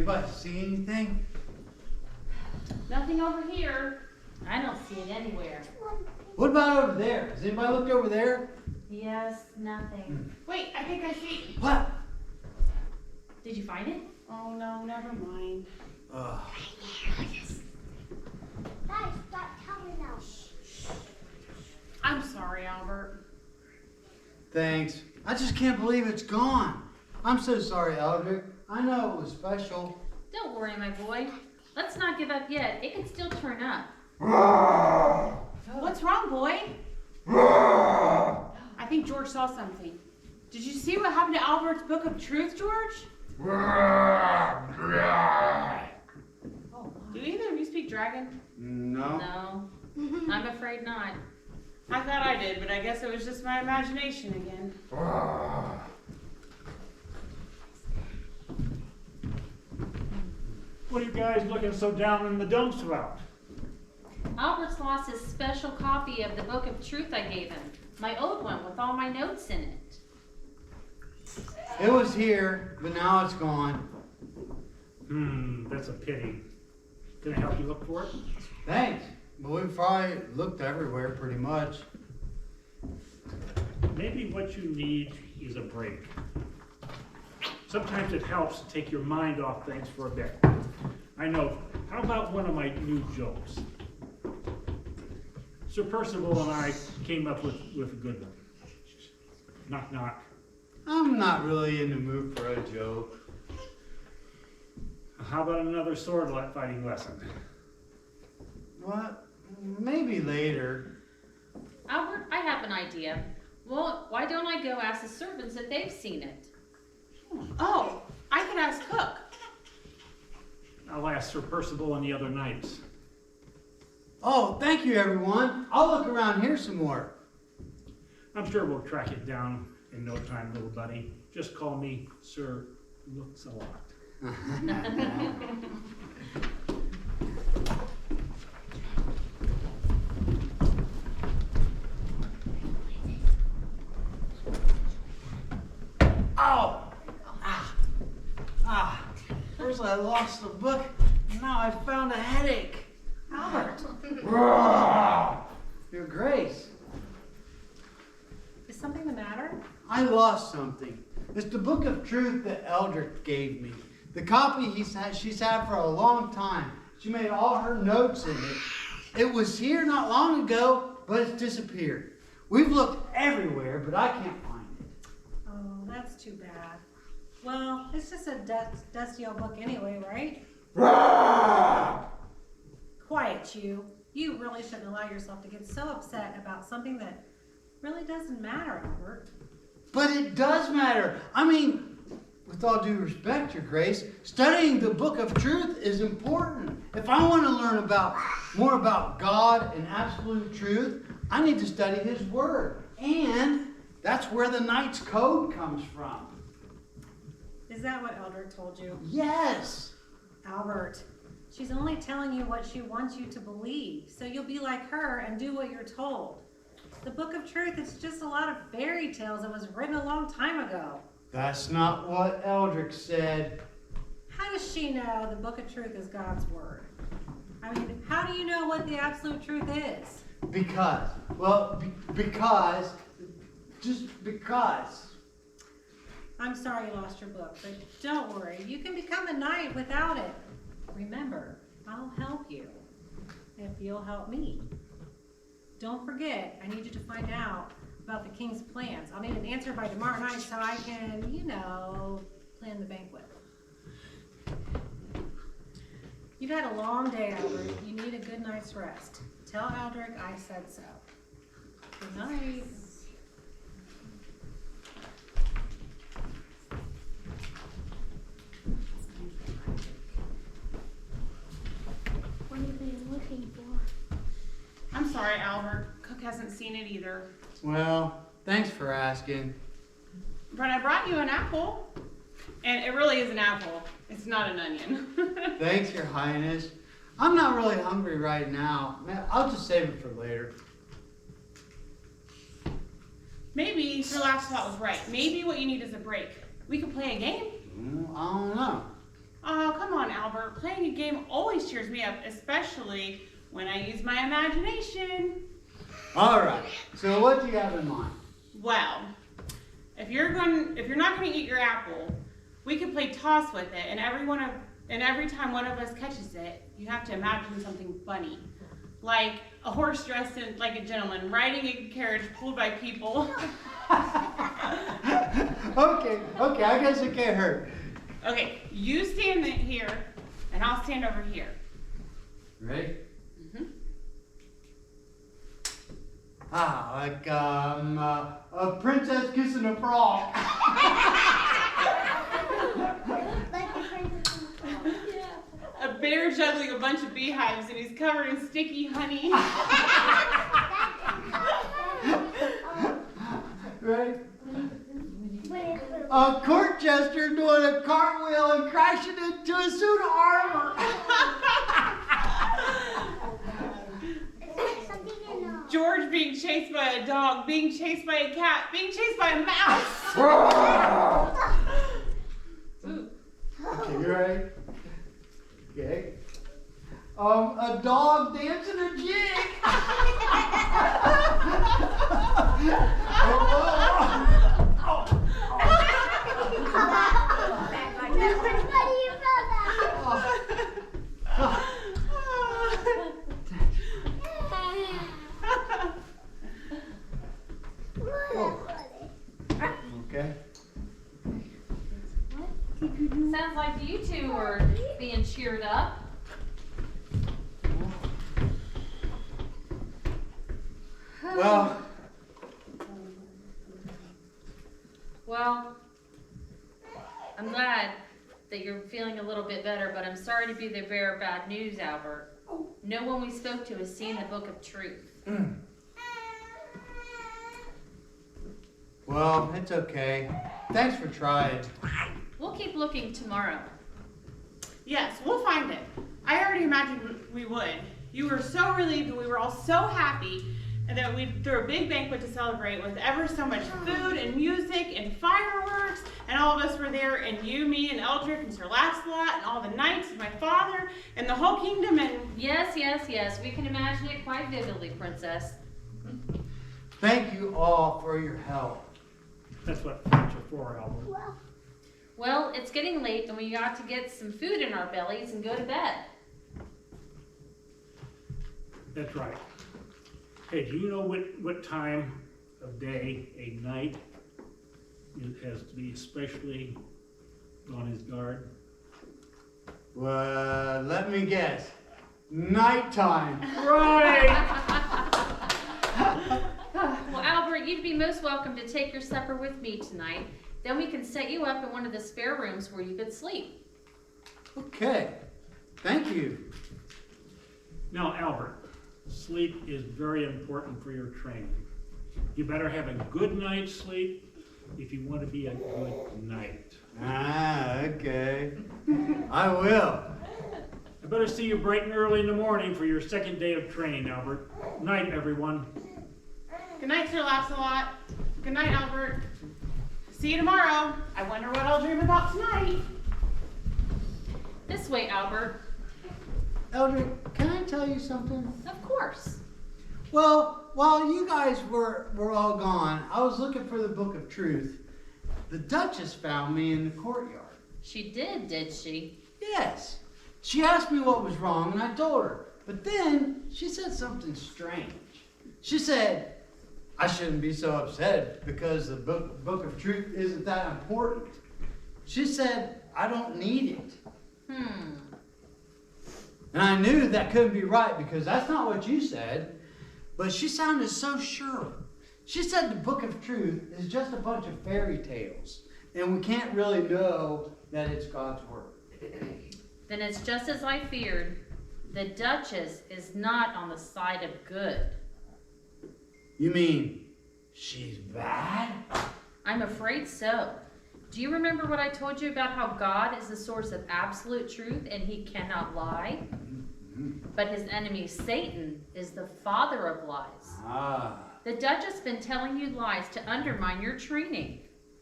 Anybody see anything? Nothing over here. I don't see it anywhere. What about over there? Has anybody looked over there? Yes, nothing. Wait, I think I see. What? Did you find it? Oh no, never mind. Ugh. Guys, stop telling them. I'm sorry, Albert. Thanks. I just can't believe it's gone. I'm so sorry, Eldrick. I know it was special. Don't worry, my boy. Let's not give up yet. It can still turn up. What's wrong, boy? I think George saw something. Did you see what happened to Albert's Book of Truth, George? Do either of you speak dragon? No. No, I'm afraid not. I thought I did, but I guess it was just my imagination again. What are you guys looking so down in the dumps about? Albert's lost his special copy of the Book of Truth I gave him. My old one with all my notes in it. It was here, but now it's gone. That's a pity. Can I help you look for it? Thanks. But we've probably looked everywhere pretty much. Maybe what you need is a break. Sometimes it helps to take your mind off things for a bit. I know. How about one of my new jokes? Sir Percival and I came up with a good one. Knock, knock. I'm not really in the mood for a joke. How about another sword fighting lesson? What? Maybe later. Albert, I have an idea. Well, why don't I go ask the servants if they've seen it? Oh, I could ask Cook. I'll ask Sir Percival and the other knights. Oh, thank you, everyone. I'll look around here some more. I'm sure we'll track it down in no time, little buddy. Just call me Sir Laughsalot. Ow! First I lost the book, now I found a headache. Albert. Your Grace. Is something the matter? I lost something. It's the Book of Truth that Eldrick gave me. The copy she's had for a long time. She made all her notes in it. It was here not long ago, but it's disappeared. We've looked everywhere, but I can't find it. Oh, that's too bad. Well, it's just a dusty old book anyway, right? Quiet, you. You really shouldn't allow yourself to get so upset about something that really doesn't matter, Albert. But it does matter. I mean, with all due respect, Your Grace, studying the Book of Truth is important. If I want to learn more about God and absolute truth, I need to study His Word. And that's where the Knight's Code comes from. Is that what Eldrick told you? Yes. Albert, she's only telling you what she wants you to believe, so you'll be like her and do what you're told. The Book of Truth is just a lot of fairy tales that was written a long time ago. That's not what Eldrick said. How does she know the Book of Truth is God's Word? I mean, how do you know what the absolute truth is? Because. I'm sorry you lost your book, but don't worry. You can become a knight without it. Remember, I'll help you if you'll help me. Don't forget, I need you to find out about the king's plans. I'll need an answer by tomorrow night so I can, plan the banquet. You've had a long day, Albert. You need a good night's rest. Tell Eldrick I said so. Good night. What are they looking for? I'm sorry, Albert. Cook hasn't seen it either. Well, thanks for asking. Brent, I brought you an apple. And it really is an apple. It's not an onion. Thanks, Your Highness. I'm not really hungry right now. I'll just save it for later. Maybe Laughsalot was right. Maybe what you need is a break. We could play a game. I don't know. Oh, come on, Albert. Playing a game always cheers me up, especially when I use my imagination. All right. So what do you have in mind? Well, if you're not going to eat your apple, we could play toss with it, and every time one of us catches it, you have to imagine something funny, like a horse dressed like a gentleman riding a carriage pulled by people. Okay, I guess it can't hurt. Okay, you stand here, and I'll stand over here. Ready? Mm-hmm. Like a princess kissing a frog. Like the princess and the frog. A bear juggling a bunch of beehives, and he's covered in sticky honey. Right? Wait, A court jester doing a cartwheel and crashing into a suit of armor. it's like something in George being chased by a dog, being chased by a cat, being chased by a mouse. Okay, you ready? Okay. A dog dancing a jig. Okay. Sounds like you two were being cheered up. Well, I'm glad that you're feeling a little bit better, but I'm sorry to be the bearer of bad news, Albert. No one we spoke to has seen the Book of Truth. Well, it's okay. Thanks for trying. We'll keep looking tomorrow. Yes, we'll find it. I already imagined we would. You were so relieved and we were all so happy, and that we threw a big banquet to celebrate with ever so much food and music and fireworks, and all of us were there, and you, me, and Eldrick, and Sir Laughsalot, and all the knights, and my father, and the whole kingdom, and... Yes, we can imagine it quite vividly, Princess. Thank you all for your help. That's what friends are for, Albert. Well, it's getting late and we got to get some food in our bellies and go to bed. That's right. Hey, do you know what time of day a knight has to be especially on his guard? Well, let me guess. Nighttime. Right! Well, Albert, you'd be most welcome to take your supper with me tonight. Then we can set you up in one of the spare rooms where you could sleep. Okay. Thank you. Now, Albert, sleep is very important for your training. You better have a good night's sleep if you want to be a good knight. Okay. I will. I better see you bright and early in the morning for your second day of training, Albert. Night, everyone. Good night, Sir Laughsalot. Good night, Albert. See you tomorrow. I wonder what I'll dream about tonight. This way, Albert. Eldrick, can I tell you something? Of course. Well, while you guys were all gone, I was looking for the Book of Truth. The Duchess found me in the courtyard. She did she? Yes. She asked me what was wrong, and I told her. But then she said something strange. She said, I shouldn't be so upset because the book of Truth isn't that important. She said, I don't need it. And I knew that couldn't be right because that's not what you said. But she sounded so sure. She said the Book of Truth is just a bunch of fairy tales. And we can't really know that it's God's Word. Then it's just as I feared. The Duchess is not on the side of good. You mean she's bad? I'm afraid so. Do you remember what I told you about how God is the source of absolute truth and he cannot lie? But his enemy Satan is the father of lies. The Duchess has been telling you lies to undermine your training.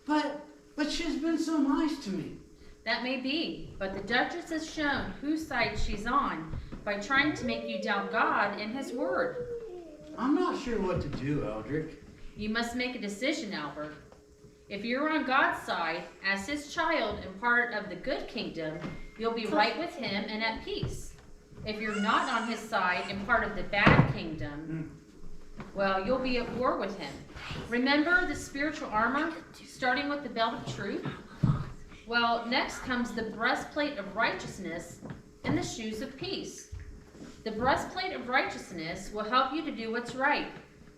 But she's been so nice to me. That may be, but the Duchess has shown whose side she's on by trying to make you doubt God and His Word. I'm not sure what to do, Eldrick. You must make a decision, Albert. If you're on God's side, as His child and part of the good kingdom, you'll be right with Him and at peace. If you're not on His side and part of the bad kingdom, well, you'll be at war with Him. Remember the spiritual armor, starting with the belt of truth? Well, next comes the breastplate of righteousness and the shoes of peace. The breastplate of righteousness will help you to do what's right.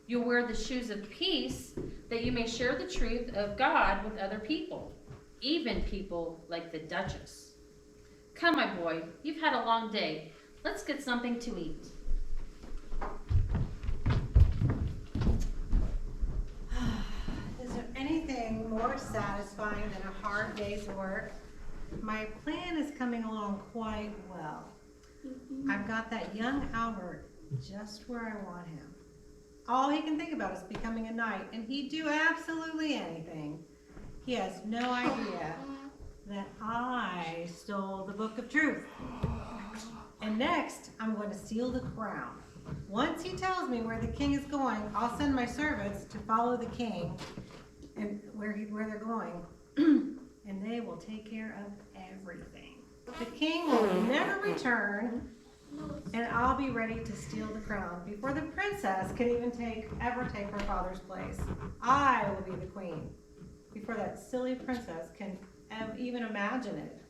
You'll wear the shoes of peace that you may share the truth of God with other people, even people like the Duchess. Come, my boy, you've had a long day. Let's get something to eat. Is there anything more satisfying than a hard day's work? My plan is coming along quite well. I've got that young Albert just where I want him. All he can think about is becoming a knight, and he'd do absolutely anything. He has no idea that I stole the Book of Truth. And next, I'm going to steal the crown. Once he tells me where the king is going, I'll send my servants to follow the king and where they're going, and they will take care of everything. The king will never return, and I'll be ready to steal the crown before the princess can even ever take her father's place. I will be the queen before that silly princess can even imagine it.